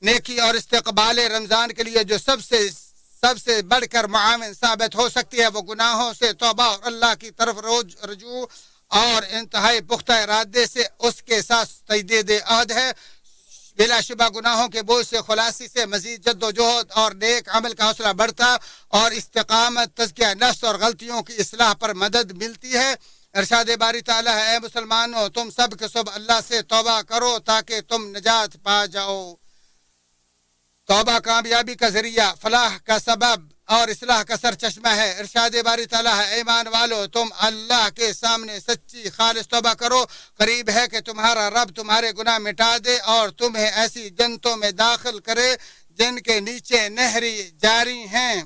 نیکی اور استقبال رمضان کے لیے جو سب سے بڑھ کر معاون ثابت ہو سکتی ہے وہ گناہوں سے توبہ اور اللہ کی طرف رجوع اور انتہائی پختہ ارادے سے اس کے ساتھ تجدید عہد ہے۔ بلا شبہ گناہوں کے بوجھ سے خلاصی سے مزید جد و جہد اور نیک عمل کا حوصلہ بڑھتا اور استقامت، تزکیہ نفس اور غلطیوں کی اصلاح پر مدد ملتی ہے۔ ارشاد باری تعالیٰ ہے، اے مسلمانوں تم سب کے سب اللہ سے توبہ کرو تاکہ تم نجات پا جاؤ۔ توبہ کامیابی کا ذریعہ، فلاح کا سبب اور اصلاح کا سر چشمہ ہے۔ ارشاد باری تعالیٰ ہے، ایمان والو تم اللہ کے سامنے سچی خالص توبہ کرو، قریب ہے کہ تمہارا رب تمہارے گناہ مٹا دے اور تمہیں ایسی جنتوں میں داخل کرے جن کے نیچے نہری جاری ہیں۔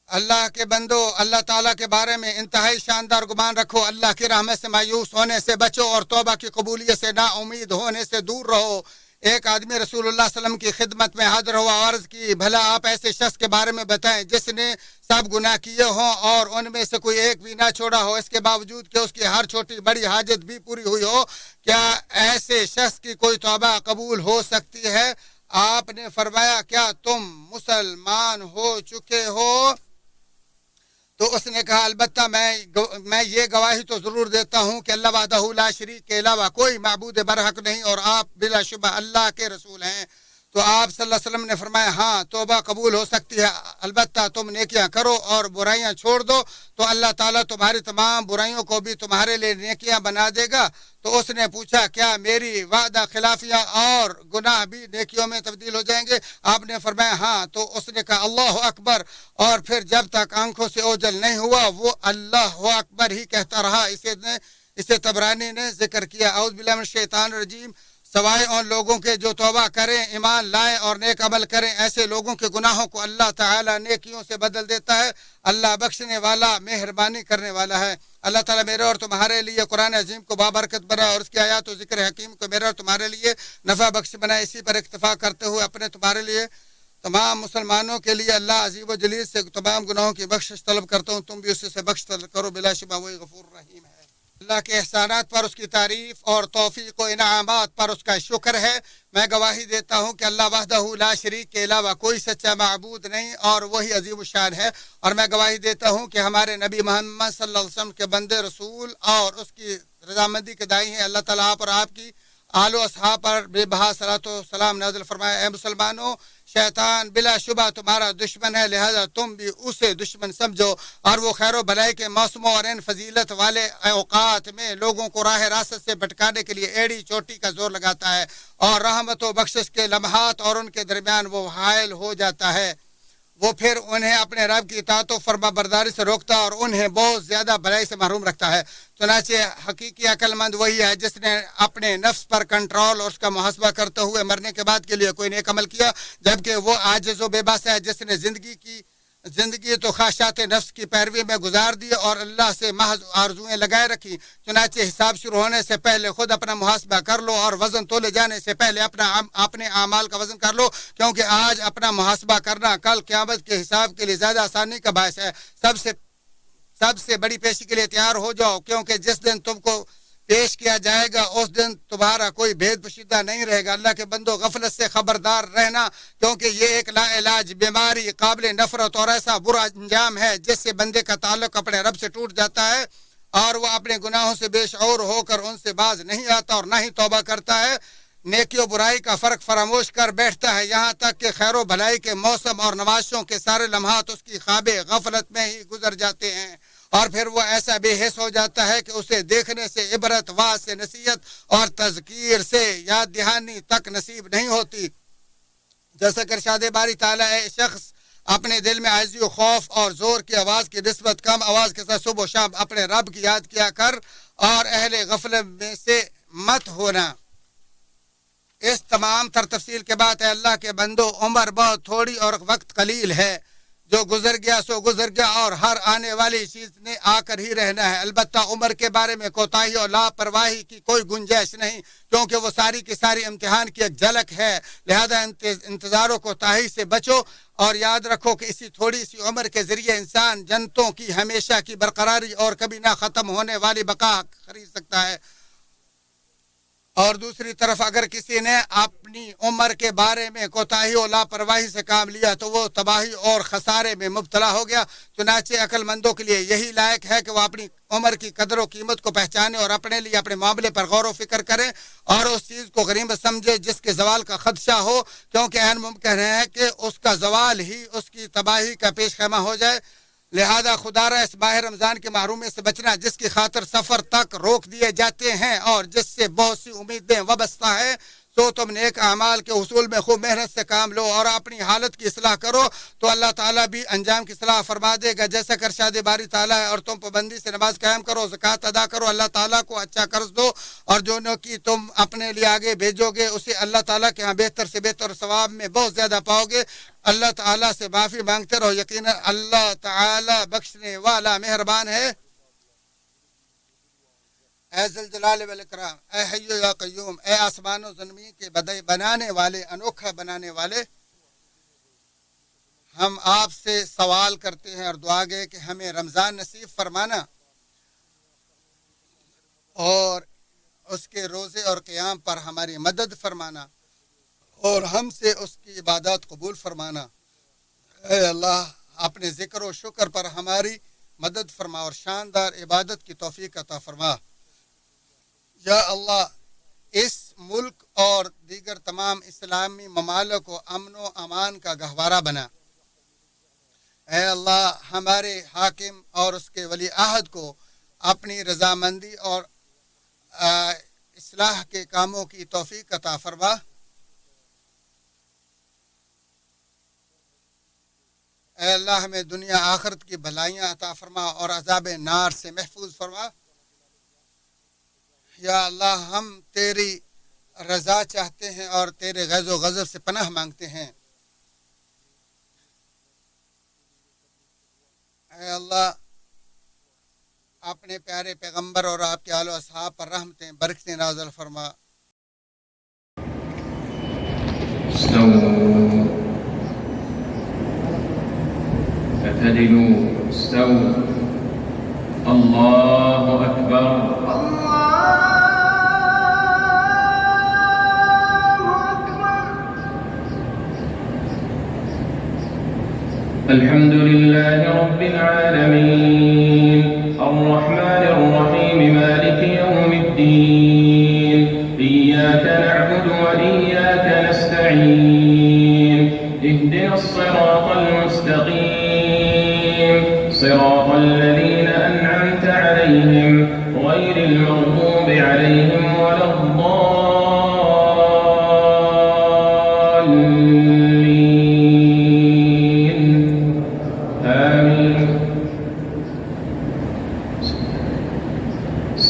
اللہ کے بندو، اللہ تعالیٰ کے بارے میں انتہائی شاندار گمان رکھو، اللہ کی رحمت سے مایوس ہونے سے بچو اور توبہ کی قبولیت سے نا امید ہونے سے دور رہو۔ ایک آدمی رسول اللہ صلی اللہ علیہ وسلم کی خدمت میں حاضر ہوا، عرض کی، بھلا آپ ایسے شخص کے بارے میں بتائیں جس نے سب گناہ کیے ہوں اور ان میں سے کوئی ایک بھی نہ چھوڑا ہو، اس کے باوجود کہ اس کی ہر چھوٹی بڑی حاجت بھی پوری ہوئی ہو، کیا ایسے شخص کی کوئی توبہ قبول ہو سکتی ہے؟ آپ نے فرمایا، کیا تم مسلمان ہو چکے ہو؟ تو اس نے کہا، البتہ میں یہ گواہی تو ضرور دیتا ہوں کہ اللہ وحدہ لا شریک کے علاوہ کوئی معبود برحق نہیں اور آپ بلا شبہ اللہ کے رسول ہیں۔ تو آپ صلی اللہ علیہ وسلم نے فرمایا، ہاں توبہ قبول ہو سکتی ہے، البتہ تم نیکیاں کرو اور برائیاں چھوڑ دو تو اللہ تعالیٰ تمہاری تمام برائیوں کو بھی تمہارے لیے نیکیاں بنا دے گا۔ تو اس نے پوچھا، کیا میری وعدہ خلافیاں اور گناہ بھی نیکیوں میں تبدیل ہو جائیں گے؟ آپ نے فرمایا ہاں۔ تو اس نے کہا، اللہ اکبر، اور پھر جب تک آنکھوں سے اوجھل نہیں ہوا وہ اللہ اکبر ہی کہتا رہا۔ اسے طبرانی نے ذکر کیا۔ اعوذ باللہ من الشیطان الرجیم۔ سوائے ان لوگوں کے جو توبہ کریں، ایمان لائیں اور نیک عمل کریں، ایسے لوگوں کے گناہوں کو اللہ تعالیٰ نیکیوں سے بدل دیتا ہے۔ اللہ بخشنے والا، مہربانی کرنے والا ہے۔ اللہ تعالیٰ میرے اور تمہارے لیے قرآن عظیم کو بابرکت بنائے اور اس کی آیات و ذکر حکیم کو میرے اور تمہارے لیے نفع بخش بنائے۔ اسی پر اکتفا کرتے ہوئے اپنے تمہارے لیے تمام مسلمانوں کے لیے اللہ عزیز و جلیل سے تمام گناہوں کی بخشش طلب کرتا ہوں، تم بھی اس سے بخش طلب کرو، بلا شبہ وہی غفور رحیم ہے۔ اللہ کے احسانات پر اس کی تعریف اور توفیق و انعامات پر اس کا شکر ہے۔ میں گواہی دیتا ہوں کہ اللہ وحدہ لا شریک کے علاوہ کوئی سچا معبود نہیں اور وہی عظیم الشان ہے، اور میں گواہی دیتا ہوں کہ ہمارے نبی محمد صلی اللہ علیہ وسلم کے بندے رسول اور اس کی رضامندی کے داعی ہیں۔ اللہ تعالیٰ آپ اور آپ کی آل و اصحاب پر بے بہا صلاۃ و سلام نازل فرمائے۔ اے مسلمانوں، شیطان بلا شبہ تمہارا دشمن ہے، لہذا تم بھی اسے دشمن سمجھو، اور وہ خیر و بھلائی کے موسموں اور ان فضیلت والے اوقات میں لوگوں کو راہ راست سے بھٹکانے کے لیے ایڑی چوٹی کا زور لگاتا ہے، اور رحمت و بخشش کے لمحات اور ان کے درمیان وہ حائل ہو جاتا ہے۔ وہ پھر انہیں اپنے رب کی اطاعت و فرما برداری سے روکتا اور انہیں بہت زیادہ بھلائی سے محروم رکھتا ہے۔ چنانچہ حقیقی عقل مند وہی ہے جس نے اپنے نفس پر کنٹرول اور اس کا محاسبہ کرتے ہوئے مرنے کے بعد کے لیے کوئی نیک عمل کیا، جبکہ وہ عاجز و بے بس ہے جس نے زندگی تو خواہشات نفس کی پیروی میں گزار دی اور اللہ سے محض آرزویں لگائے رکھی۔ چنانچہ حساب شروع ہونے سے پہلے خود اپنا محاسبہ کر لو اور وزن تولے جانے سے پہلے اپنے اعمال کا وزن کر لو، کیونکہ آج اپنا محاسبہ کرنا کل قیامت کے حساب کے لیے زیادہ آسانی کا باعث ہے۔ سب سے بڑی پیشی کے لیے تیار ہو جاؤ، کیونکہ جس دن تم کو پیش کیا جائے گا اس دن تمہارا کوئی بھید پوشیدہ نہیں رہے گا۔ اللہ کے بندو، غفلت سے خبردار رہنا، کیونکہ یہ ایک لا علاج بیماری قابل نفرت اور ایسا برا انجام ہے جس سے بندے کا تعلق اپنے رب سے ٹوٹ جاتا ہے اور وہ اپنے گناہوں سے بے شعور ہو کر ان سے باز نہیں آتا اور نہ ہی توبہ کرتا ہے۔ نیکی و برائی کا فرق فراموش کر بیٹھتا ہے، یہاں تک کہ خیر و بھلائی کے موسم اور نوازشوں کے سارے لمحات اس کی خواب غفلت میں ہی گزر جاتے ہیں، اور پھر وہ ایسا بے حس ہو جاتا ہے کہ اسے دیکھنے سے عبرت، واعظ سے نصیحت اور تذکیر سے یاد دہانی تک نصیب نہیں ہوتی۔ جیسا کہ ارشاد باری تعالیٰ ہے، شخص اپنے دل میں عاجزی و خوف اور زور کی آواز کی نسبت کم آواز کے ساتھ صبح و شام اپنے رب کی یاد کیا کر اور اہل غفلت میں سے مت ہونا۔ اس تمام تر تفصیل کے بعد، اے اللہ کے بندو، عمر بہت تھوڑی اور وقت قلیل ہے۔ جو گزر گیا سو گزر گیا اور ہر آنے والی چیز نے آ کر ہی رہنا ہے. البتہ عمر کے بارے میں کوتاہی اور لاپرواہی کی کوئی گنجائش نہیں، کیونکہ وہ ساری کی ساری امتحان کی ایک جھلک ہے. لہذا انتظار و کوتاہی سے بچو اور یاد رکھو کہ اسی تھوڑی سی عمر کے ذریعے انسان جنتوں کی ہمیشہ کی برقراری اور کبھی نہ ختم ہونے والی بقا خرید سکتا ہے. اور دوسری طرف اگر کسی نے اپنی عمر کے بارے میں کوتاہی اور لاپرواہی سے کام لیا تو وہ تباہی اور خسارے میں مبتلا ہو گیا. چنانچہ عقل مندوں کے لیے یہی لائق ہے کہ وہ اپنی عمر کی قدر و قیمت کو پہچانے اور اپنے لیے اپنے معاملے پر غور و فکر کرے اور اس چیز کو غنیمت سمجھے جس کے زوال کا خدشہ ہو، کیونکہ عین ممکن ہے کہ اس کا زوال ہی اس کی تباہی کا پیش خیمہ ہو جائے. لہذا خدا را اس ماہ رمضان کے محرومی سے بچنا، جس کی خاطر سفر تک روک دیے جاتے ہیں اور جس سے بہت سی امیدیں وابستہ ہیں، سو تم نیک اعمال کے حصول میں خوب محنت سے کام لو اور اپنی حالت کی اصلاح کرو تو اللہ تعالیٰ بھی انجام کی اصلاح فرما دے گا. جیسا کہ ارشاد باری تعالیٰ ہے، اور تم پابندی سے نماز قائم کرو، زکوٰۃ ادا کرو، اللہ تعالیٰ کو اچھا قرض دو، اور جو کی تم اپنے لیے آگے بھیجو گے اسے اللہ تعالیٰ کے ہاں بہتر سے بہتر ثواب میں بہت زیادہ پاؤ گے. اللہ تعالیٰ سے معافی مانگتے رہو، یقیناً اللہ تعالیٰ بخشنے والا مہربان ہے. اے ذوالجلال والاکرام، اے حی یا قیوم، اے آسمان و زمین کے بنانے والے، انوکھا بنانے والے، ہم آپ سے سوال کرتے ہیں اور دعا گئے کہ ہمیں رمضان نصیب فرمانا اور اس کے روزے اور قیام پر ہماری مدد فرمانا اور ہم سے اس کی عبادات قبول فرمانا. اے اللہ، اپنے ذکر و شکر پر ہماری مدد فرما اور شاندار عبادت کی توفیق عطا فرما. یا اللہ، اس ملک اور دیگر تمام اسلامی ممالک کو امن و امان کا گہوارہ بنا. اے اللہ، ہمارے حاکم اور اس کے ولی عہد کو اپنی رضامندی اور اصلاح کے کاموں کی توفیق عطا فرما. اے اللہ، ہمیں دنیا آخرت کی بھلائیاں عطا فرما اور عذاب نار سے محفوظ فرما. یا اللہ، ہم تیری رضا چاہتے ہیں اور تیرے غیظ و غضب سے پناہ مانگتے ہیں. اے اللہ، اپنے پیارے پیغمبر اور آپ کے آل و اصحاب پر رحمتیں برکتیں نازل فرما. استووا اعتدلوا استووا الله أكبر. الحمد لله رب العالمين الرحمن الرحيم مالك يوم الدين إياك نعبد وإياك نستعين اهدنا الصراط المستقيم صراط الذين أنعمت عليهم غير المغضوب عليهم ولا الضالين آمين.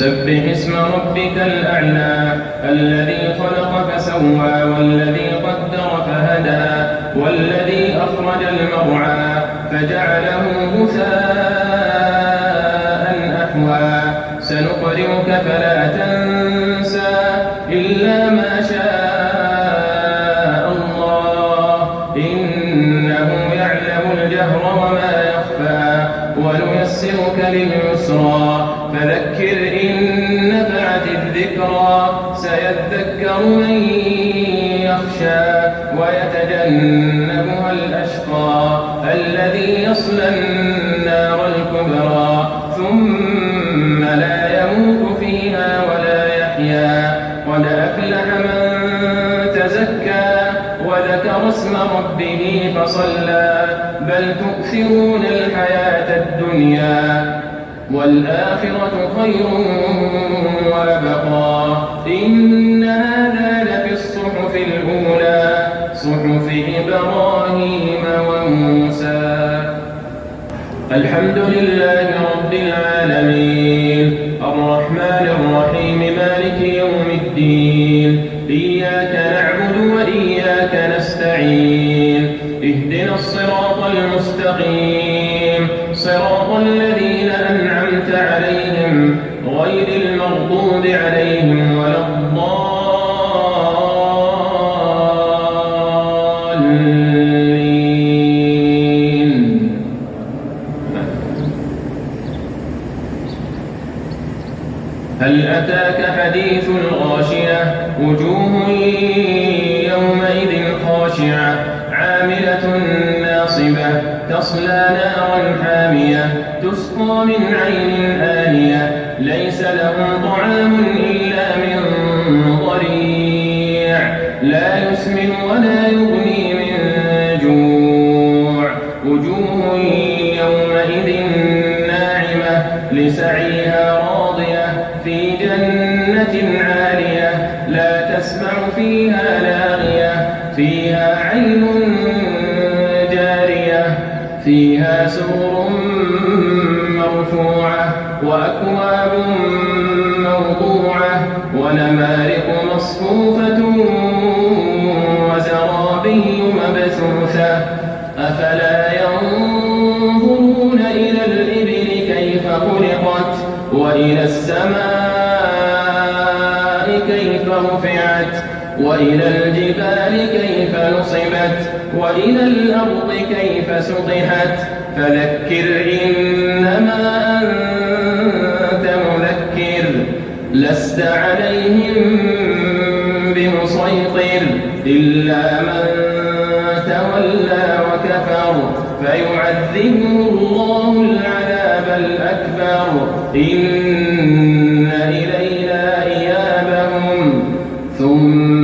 سبح اسم ربك الأعلى الذي خلق فسوى والذي قدر فهدى والذي أخرج المرعى فجعله غثاء أحوى. سنقرئك فلا تنسى إلا ما شاء الله إنه يعلم الجهر وما يخفى ونيسرك لليسرى فذكر إن نفعت الذكرى سيذكر من يخشى ويتجنبها الأشقى الذي يصلى النار الكبرى ثم لا يموت فيها ولا يحيا. قد أفلح من تزكى وذكر اسم ربه فصلى بل تؤثرون الحياة الدنيا والآخرة خير وأبقى. إن هذا لفي الصحف الأولى صحف إبراهيم وموسى. الحمد لله رب العالمين الرحمن الرحيم مالك يوم الدين إياك نعبد وإياك نستعين اهدنا الصراط الصراط المستقيم صراط الذين أنعمت عليهم غير المغضوب عليهم ولا الضالين. هل أتاك حديث الغاشية وجوه يومئذ خاشعة عاملة ناصبة تصلى نارا حامية تسقى من عين آنية ليس لهم طعام إلا من ضريع لا يسمن ولا يغني من جوع وجوه يومئذ ناعمة لسعيها راضية في جنة عالية لا تسمع فيها لاغية فيها عين جارية فيها سرر مرفوعة وأكواب موضوعة ونمارق مصفوفة وزرابي مبثوثة أفلا ينظرون إلى الإبل كيف خلقت وإلى السماء كيف رفعت وإلى الجبال كيف نصبت وإلى الأرض كيف سطحت فذكر إنما أنت مذكر لست عليهم بمسيطر إلا من تولى وكفر فيعذبه الله العذاب الأكبر إن إلينا إيابهم ثم